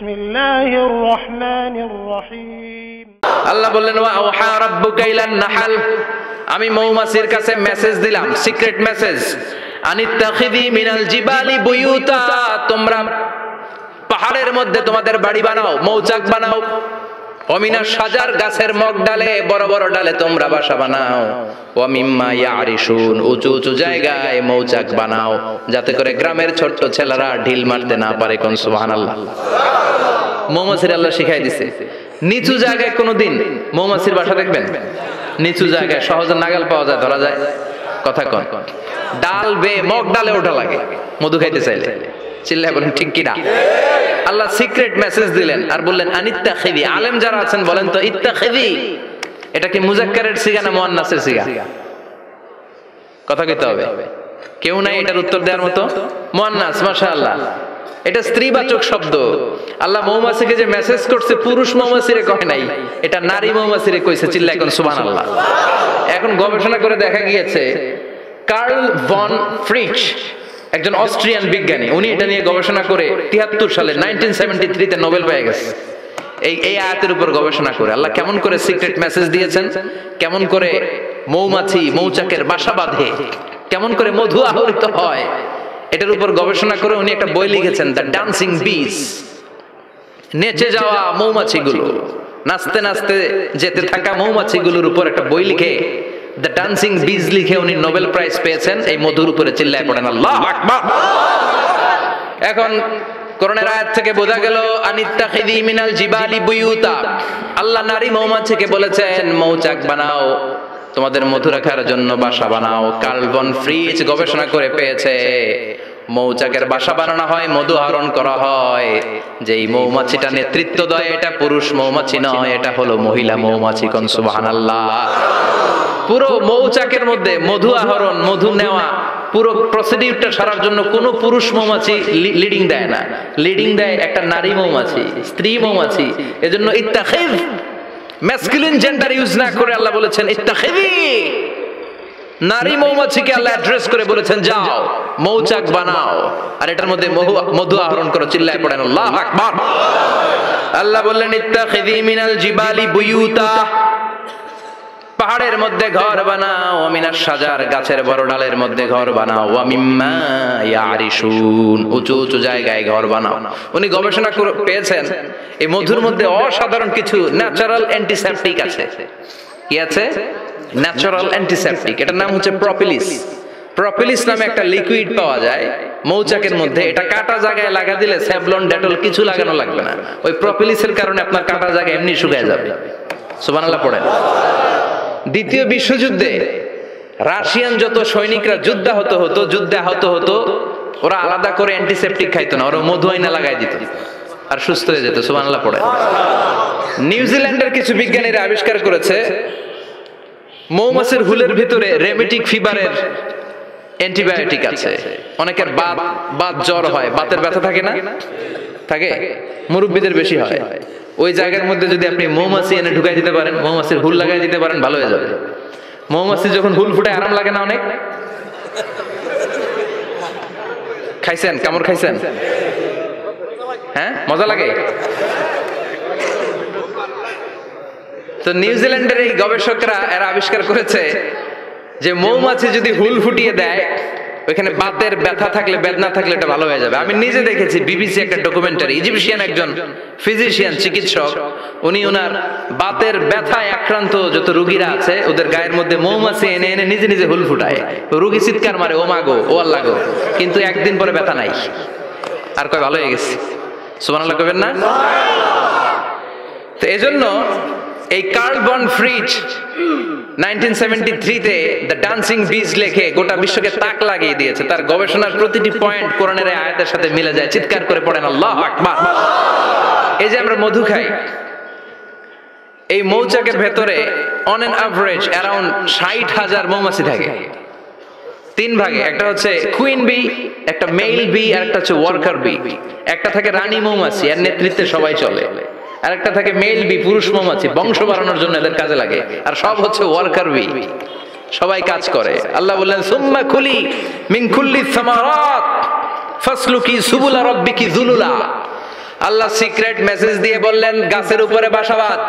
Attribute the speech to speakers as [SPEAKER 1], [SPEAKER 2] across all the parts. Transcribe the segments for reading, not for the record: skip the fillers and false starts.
[SPEAKER 1] বিসমিল্লাহির রহমানির রহিম।
[SPEAKER 2] আল্লাহ বললেন ওয়া আওহা রাব্বুকা ইলান নাহল, আমি মৌমাছির কাছে মেসেজ দিলাম, সিক্রেট মেসেজ, আনিত্তাখিযি মিনাল জিবালি বুয়ুতা, তোমরা পাহাড়ের মধ্যে তোমাদের বাড়ি বানাও, মৌচাক বানাও, ওমিনাশ শাজার, গাছের মগ ডালে, বড় বড় ডালে তোমরা বাসা বানাও, ওয়া মিম্মা ইয়ারিশুন, উঁচু উঁচু জায়গায় মৌচাক বানাও, যাতে করে গ্রামের ছোট্ট ছেলেরা ঢিল মারতে না পারে। কোন সুবহানাল্লাহ। মৌমাছির আল্লাহ শিখাই দিছে, নিচু জায়গায় কোনোদিন মৌমাছির বাসা দেখবেন, নিচু জায়গায় সহজে নাগাল পাওয়া যায়, ধরা যায়, কথা কন, ডাল বে মগ ডালে ওঠা লাগে মধু খাইতে চাইলে, চিল্লায় বলেন ঠিক কিনা। আল্লাহ সিক্রেট মেসেজ দিলেন আর বললেন আনিত্তাখিযি। আলেম যারা আছেন বলেন তো, ইত্তাখিযি এটা কি মুজাক্কারের সিগা না মুয়ান্নাসের সিগা? কথা কইতে হবে, কেউ নাই এটার উত্তর দেওয়ার মতো। মুয়ান্নাস, মাশাআল্লাহ, এটা স্ত্রীবাচক শব্দ। আল্লাহ মৌমাছিকে যে মেসেজ করছে পুরুষ মৌমাছিরে কয় নাই, এটা নারী মৌমাছিরে কইছে। চিল্লা এখন সুবহানাল্লাহ। এখন গবেষণা করে দেখা গিয়েছে কার্ল ভন ফ্রিচ, একজন অস্ট্রিয়ান বিজ্ঞানী, উনি এটা নিয়ে গবেষণা করে 73 সালে 1973 তে নোবেল পেয়ে গেছে। এই আয়াতের উপর গবেষণা করে আল্লাহ কেমন করে সিক্রেট মেসেজ দিয়েছেন, কেমন করে মৌমাছি মৌচাকের বাসা বাঁধে, কেমন করে মধু আহরিত হয়, এটার উপর গবেষণা করে উনি একটা বই লিখেছেন, দ্য ডান্সিং বিজ। নেচে যাওয়া মৌমাছিগুলো, নাচতে নাচতে যেতে থাকা মৌমাছিগুলোর উপর একটা বই লিখে, দ্য ডান্সিং বিজ লিখে উনি নোবেল প্রাইজ পেয়েছেন এই মধুর উপরে। চিল্লায় পড়েন আল্লাহু আকবার। এখন কোরআনের আয়াত থেকে বোঝা গেল আনিত্তাখিযি মিনাল জিবালি বুয়ুতা, আল্লাহ নারী মৌমাছিকে বলেছেন মৌচাক বানাও, তোমাদের মধু রাখার জন্য বাসা বানাও। কার্ল ভন ফ্রিচ গবেষণা করে পেয়েছে মৌচাকের বাসা বানানো হয়, মধু আহরণ করা হয়, যেই মৌমাছিটা নেতৃত্ব দেয় এটা পুরুষ মৌমাছি নয়, এটা হলো মহিলা মৌমাছি। কোন সুবহানাল্লাহ। পুরো মৌচাকের মধ্যে মধু আহরণ, মধু নেওয়া, পুরো প্রসিডিউরটা সারার জন্য কোনো পুরুষ মৌমাছি লিডিং দেয় না, লিডিং দেয় একটা নারী মৌমাছি, স্ত্রী মৌমাছি। এজন্য ইত্তাখিয, ম্যাসকুলিন জেন্ডার ইউজ না করে আল্লাহ বলেছেন ইত্তাখিযি। নারী মৌমাছিকে আল্লাহ অ্যাড্রেস করে বলেছেন যাও মৌচাক বানাও, আর এটার মধ্যে মধু আহরণ করো। চিল্লায় পড়েন আল্লাহু আকবার। আল্লাহ বললেন ইত্তাখিযি মিনাল জিবালি বুয়ুতা, পাহাড়ের মধ্যে ঘর বানাও, মিনাশ শাজার, গাছের বড় ডালের মধ্যে ঘর বানাও, ওয়া মিম্মা ইয়ারিশুন, উঁচু উঁচু জায়গায় ঘর বানাও। উনি গবেষণা করে পেয়েছেন এই মধুর মধ্যে অসাধারণ কিছু ন্যাচারাল অ্যান্টিসেপটিক আছে। কি আছে? Natural antiseptic. এটার নাম হচ্ছে প্রপিলিস। প্রপিলিস নামে একটা লিকুইড পাওয়া যায় মৌচাকের মধ্যে, এটা কাটা জায়গায় লাগা দিলে স্যাভলন ডেটল কিছু লাগানো লাগবে না, ওই প্রপিলিসের কারণে আপনার কাটা জায়গা এমনি শুকিয়ে যাবে। সুবহানাল্লাহ পড়েন। দ্বিতীয় বিশ্বযুদ্ধে রাশিয়ান যত সৈনিকরা যুদ্ধে আহত হতো, ওরা আলাদা করে অ্যান্টিসেপটিক খাইতো না, ওরা মধু আইনা লাগাই দিত আর সুস্থ হয়ে যেত। সুবহানাল্লাহ পড়েন। নিউজিল্যান্ডের কিছু বিজ্ঞানীরা আবিষ্কার করেছে মৌমাছির হুলের ভিতরে রেমেটিক ফিভারের অ্যান্টিবায়োটিক আছে। অনেকের বাত জ্বর হয়, বাতের ব্যথা থাকে না, থাকে, মুরব্বীদের বেশি হয়। ওই জায়গার মধ্যে যদি আপনি মৌমাছি এনে ঢুকাই দিতে পারেন, মৌমাছির হুল লাগাই দিতে পারেন, ভালো হয়ে যাবে। মৌমাছি যখন হুল ফুটে আরাম লাগে না অনেক? খাইছেন? কামড় খাইছেন? হ্যাঁ, মজা লাগে। তো নিউজিল্যান্ডের এই গবেষকরা এরা আবিষ্কার করেছে যে মৌমাছি যদি হুল ফুটিয়ে দেয়, ওইখানে বাতের ব্যথা থাকলে, বেদনা থাকলে এটা ভালো হয়ে যাবে। আমি নিজে দেখেছি, বিবিসি একটা ডকুমেন্টারি, ইজিপশিয়ান একজন ফিজিশিয়ান, চিকিৎসক, উনি ওনার বাতের ব্যথায় আক্রান্ত যত রোগীরা আছে ওদের গায়ের মধ্যে মৌমাছি এনে এনে নিজে নিজে হুল ফুটায়। রোগী চিৎকার মারে, ও মাগো, ও আল্লাহ গো, কিন্তু একদিন পরে ব্যথা নাই, আর কয় ভালো হয়ে গেছে। সুবহানাল্লাহ কইবেন না? তো এজন্য এই কার্ল ভন ফ্রিচ 1973 তে দ্য ডান্সিং বিজ লেখে গোটা বিশ্বকে তাক লাগিয়ে দিয়েছে। তার গবেষণার প্রতিটি পয়েন্ট কোরআনের আয়াতের সাথে মিলে যায়। চিৎকার করে পড়েন আল্লাহু আকবার। এই যে আমরা মধু খাই, এই মৌচাকের ভেতরে অন এন অ্যাভারেজ অ্যারাউন্ড 60,000 মৌমাছি থাকে। তিন ভাগে, একটা হচ্ছে কুইন বি, একটা মেল বি, আর একটা হচ্ছে ওয়ার্কার বি। একটা থাকে রানী মৌমাছি, এর নেতৃত্বে সবাই চলে। আর একটা থাকে মেল বি, পুরুষ মৌমাছি, বংশ বাড়ানোর জন্য এদের কাজে লাগে। আর সব হচ্ছে ওয়ার্কার বি, সবাই কাজ করে। আল্লাহ বললেন সুম্মা কুলি মিন কুল্লি সামারাত ফাসলুকি সুবুলা রাব্বিকি যুলুলা, আল্লাহ সিক্রেট মেসেজ দিয়ে বললেন গাছের উপরে বাসাবাদ,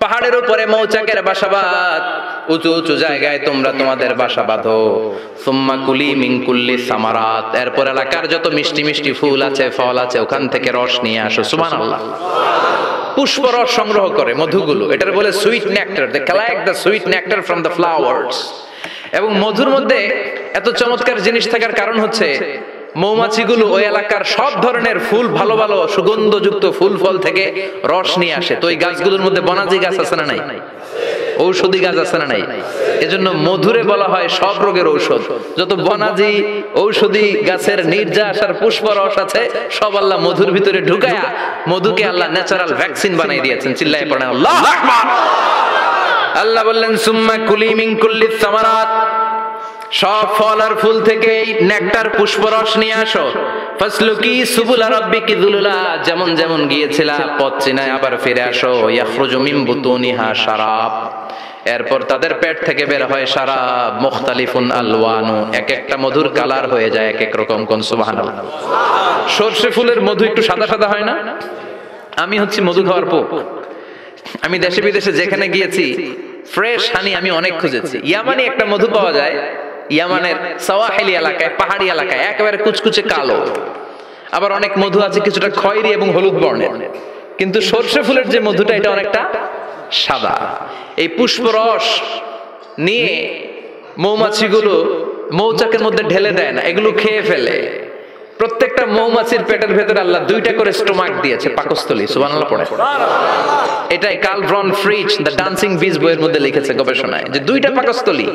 [SPEAKER 2] পাহাড়ের উপরে মৌচাকের বাসাবাদ, উঁচু উঁচু জায়গায় তোমরা তোমাদের বাসা বাঁধো। সুম্মা কুলি মিন কুল্লি সামারাত, এরপর এলাকার যত মিষ্টি মিষ্টি ফুল আছে ফল আছে ওখান থেকে রস নিয়ে আসো। সুবহানাল্লাহ। পুষ্প রস সংগ্রহ করে মধুগুলো, এটার বলে sweet nectar. They collect the sweet nectar from the flowers. এবং মধুর মধ্যে এত চমৎকার জিনিস থাকার কারণ হচ্ছে মৌমাছিগুলো ওই এলাকার সব ধরনের ফুল, ভালো ভালো সুগন্ধযুক্ত ফুল ফল থেকে রস নিয়ে আসে। তো ওই গাছগুলোর মধ্যে বনাজি গাছ আছে না নাই? ঔষধি গাছ আছে না নাই? এজন্য মধুরে বলা হয় সব রোগের ঔষধ। যত বনাজি ঔষধি গাছের নির্যাস আর পুষ্প রস আছে সব আল্লাহ মধুর ভিতরে ঢুকায়া মধুকে আল্লাহ ন্যাচারাল ভ্যাকসিন বানিয়ে দিয়েছেন। চিল্লায়ে পড়েন আল্লাহু আকবার। আল্লাহ বললেন সুম্মা কুলি মিন কুল্লি সামারাত, সব ফল আর ফুল থেকে নেকটার পুষ্পরস নিয়ে আসো। ফাসলুকি সুবুলা রাব্বিকি যুলুলা, যেমন যেমন গিয়েছিলা পথ চিনায় আবার ফিরে আসো। ইয়াখরুজু মিন বুতুনিহা শারাব, এরপর তাদের পেট থেকে বের হয় শারাব। মুখতালিফুন আলওয়ানু, এক একটা মধুর কালার হয়ে যায় এক এক রকম। কোন সুবহানাল্লাহ। সরষে ফুলের মধু একটু সাদা সাদা হয় না? আমি হচ্ছে মধু খাওয়ার পোক। আমি দেশে বিদেশে যেখানে গিয়েছি ফ্রেশ হানি আমি অনেক খুঁজেছি। ইয়ামানি একটা মধু পাওয়া যায়, ইয়ামানের সাওয়াহিলি এলাকায়, পাহাড়ি এলাকায়, একেবারে কুচকুচে কালো। আবার অনেক মধু আছে কিছুটা খয়েরি এবং হলুদ বর্ণের, কিন্তু সরষে ফুলের যে মধুটা এটা অনেকটা সাদা। এই পুষ্পরস নিয়ে মৌমাছিগুলো মৌচাকের মধ্যে ঢেলে দেয় না, এগুলো খেয়ে ফেলে। প্রত্যেকটা মৌমাছির পেটের ভেতরে আল্লাহ দুইটা করে স্টোমাক দিয়েছে, পাকস্থলী। সুবহানাল্লাহ পড়ে। এটাই কার্ল ভন ফ্রিচ দ্য ডান্সিং বিজ বইয়ের মধ্যে লিখেছে গবেষণায়, যে দুইটা পাকস্থলী।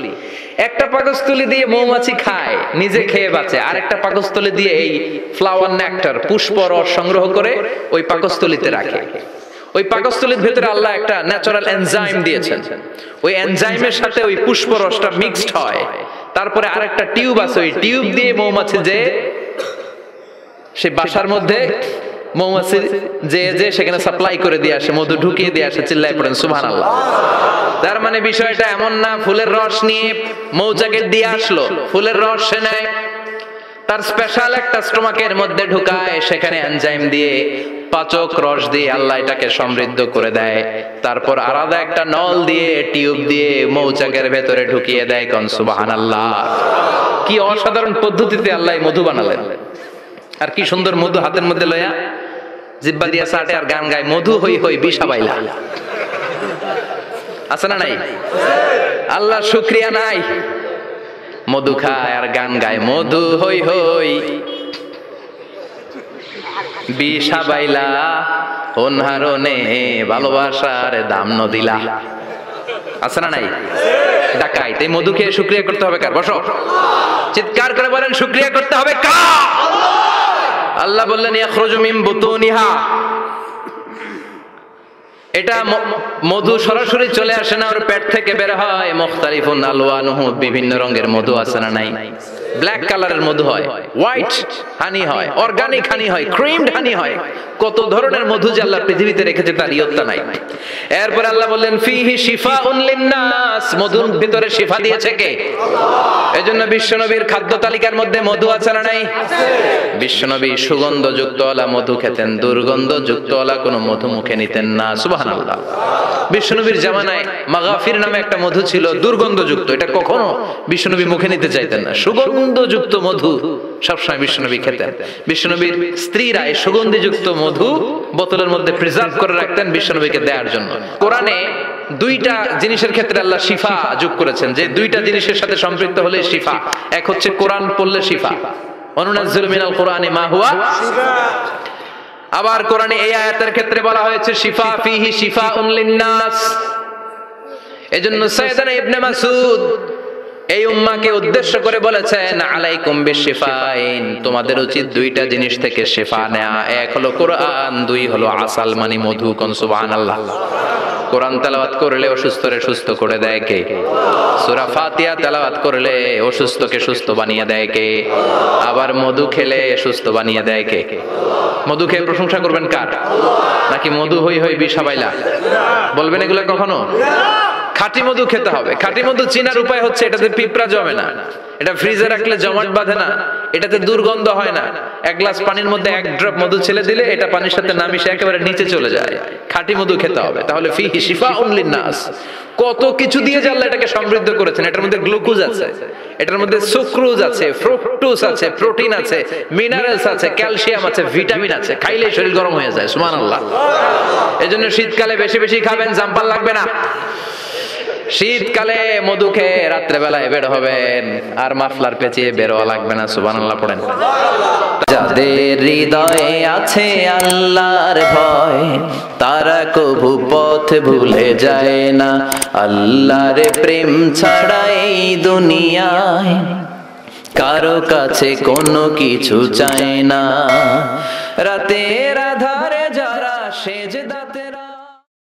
[SPEAKER 2] একটা পাকস্থলী দিয়ে মৌমাছি খায়, নিজে খেয়ে বাঁচে, আর একটা পাকস্থলী দিয়ে এই ফ্লাওয়ার নেক্টার পুষ্প রস সংগ্রহ করে ওই পাকস্থলীতে রাখে। ওই পাকস্থলীর ভেতরে আল্লাহ একটা ন্যাচারাল এনজাইম দিয়েছেন, ওই এনজাইমের সাথে ওই পুষ্প রসটা মিক্সড হয়। তারপরে আরেকটা টিউব আছে, ওই টিউব দিয়ে মৌমাছি যে সেই বাসার মধ্যে মৌমাছি যে সেখানে সাপ্লাই করে দিয়ে আসে, মধু ঢুকিয়ে দিয়ে আসে। চিল্লায় পড়েন সুবহানাল্লাহ। তার মানে বিষয়টা এমন না ফুলের রস নিয়ে মৌচাকে দিয়ে আসলো, ফুলের রস সে নেয়, তার স্পেশাল একটা স্টোমাকের মধ্যে ঢুকায়, সেখানে এনজাইম দিয়ে পাচক রস দিয়ে আল্লাহ এটাকে সমৃদ্ধ করে দেয়। তারপর আলাদা একটা নল দিয়ে টিউব দিয়ে মৌচাকের ভেতরে ঢুকিয়ে দেয়। কোন সুবহানাল্লাহ। কি অসাধারণ পদ্ধতিতে আল্লাহ মধু বানালেন। আর কি সুন্দর মধু হাতের মধ্যে লয়া জিব্বা দিয়া চাটে আর গান গায়, মধু হই হই বিশা বাইলা। আছে না নাই? আল্লাহ শুকরিয়া নাই? মধু খায় আর গান গায়, মধু হই হই বিশা বাইলা, অনহারনে ভালোবাসার দাম নদিলা। আছে না নাই? ডাকাইত। এই মধু খেয়ে শুকরিয়া করতে হবে কার? বসো, চিৎকার করে বলেন শুকরিয়া করতে হবে কার? আল্লাহ বললেন ইয়াখরুজু মিন বুতুনিহা, এটা মধু সরাসরি চলে আসে না, ওর পেট থেকে বের হয়। মুখতালিফুন আলওয়ানুহু, বিভিন্ন রঙের মধু আছে না নাই? ব্ল্যাক কালারের মধু হয়, হোয়াইট হানি হয়, অর্গানিক হানি হয়, ক্রিমড হানি হয়। কত ধরনের মধু যে আল্লাহ পৃথিবীতে রেখেছে তার ইয়ত্তা নাই। এরপর আল্লাহ বললেন ফিহি শিফাউন লিন্নাস, মধুর ভিতরে শিফা দিয়েছে কে? আল্লাহ। এজন্য বিশ্বনবীর খাদ্য তালিকার মধ্যে মধু আছে না নাই? বিশ্বনবী সুগন্ধযুক্ত ওলা মধু খেতেন, দুর্গন্ধযুক্ত ওলা কোনো মধু মুখে নিতেন না। সুবহানাল্লাহ। বিশ্বনবীর জামানায় মাগাফির নামে একটা মধু ছিল, দুর্গন্ধযুক্ত, এটা কখনো বিশ্বনবী মুখে নিতে চাইতেন না। সুগন্ধযুক্ত মধু সবসময় বিশ্বনবী খেতেন। বিশ্বনবীর স্ত্রীরা এই সুগন্ধিযুক্ত মধু বোতলের মধ্যে প্রিজার্ভ করে রাখতেন বিশ্বনবীকে দেওয়ার জন্য। কোরআনে দুইটা জিনিসের ক্ষেত্রে আল্লাহ শিফা যোগ করেছেন, যে দুইটা জিনিসের সাথে সম্পৃক্ত হলে শিফা। এক হচ্ছে কোরআন পড়লে শিফা, ওয়ানুনাজ্জিলু মিনাল কোরআনি মা হুয়া শিফা। আবার কোরআনে এই আয়াতের ক্ষেত্রে বলা হয়েছে শিফা ফিহি শিফাউন লিন্নাস। এজন্য সাইয়েদনা ইবনে মাসউদ এই উম্মাহকে উদ্দেশ্য করে বলেছেন আলাইকুম বিশিফাইন, তোমাদের উচিত দুইটা জিনিস থেকে শিফা নেয়া। এক হলো কোরআন, দুই হলো আসাল মানে মধু। কোন সুবহানাল্লাহ। কোরআন তেলাওয়াত করলে অসুস্থরে সুস্থ করে দেয় কে? সূরা ফাতিহা তেলাওয়াত করলে অসুস্থকে সুস্থ বানিয়ে দেয় কে? আবার মধু খেলে সুস্থ বানিয়ে দেয় কে? মধু খেয়ে প্রশংসা করবেন কার? নাকি মধু হই হই বিষাবাইলা বলবেন এগুলা কখনো? খাঁটি মধু খেতে হবে। খাঁটি মধু চিনার উপায় হচ্ছে এটাতে পিঁপড়া জমে না, এটা ফ্রিজে রাখলে জমাট বাঁধে না, এটাতে দুর্গন্ধ হয় না। এক গ্লাস পানির মধ্যে এক ড্রপ মধু ছেলে দিলে এটা পানির সাথে না মিশে একেবারে নিচে চলে যায়। খাঁটি মধু খেতে হবে, তাহলে ফিহি শিফাউন লিন্নাস। কত কিছু দিয়ে যে আল্লাহ এটাকে সমৃদ্ধ করেছেন। এটার মধ্যে গ্লুকোজ আছে, এটার মধ্যে সুক্রোজ আছে, ফ্রুকটোজ আছে, প্রোটিন আছে, মিনারেলস আছে, ক্যালসিয়াম আছে, ভিটামিন আছে। খাইলে শরীর গরম হয়ে যায়। সুবহানাল্লাহ। এজন্য শীতকালে বেশি বেশি খাবেন, জাম্পার লাগবে না। শীতকালে মধু খেয়ে রাত্রেবেলায় বের হবেন, আর মাফলার পেঁচিয়ে বেরোয়া লাগবে না। সুবহানাল্লাহ পড়েন। যাদের হৃদয়ে আছে আল্লাহর ভয়, তারা কভু পথ ভুলে যায় না। আল্লাহর প্রেম ছাড়া এই দুনিয়ায় কারো কাছে কোনো কিছু চায় না। রাতের আধারে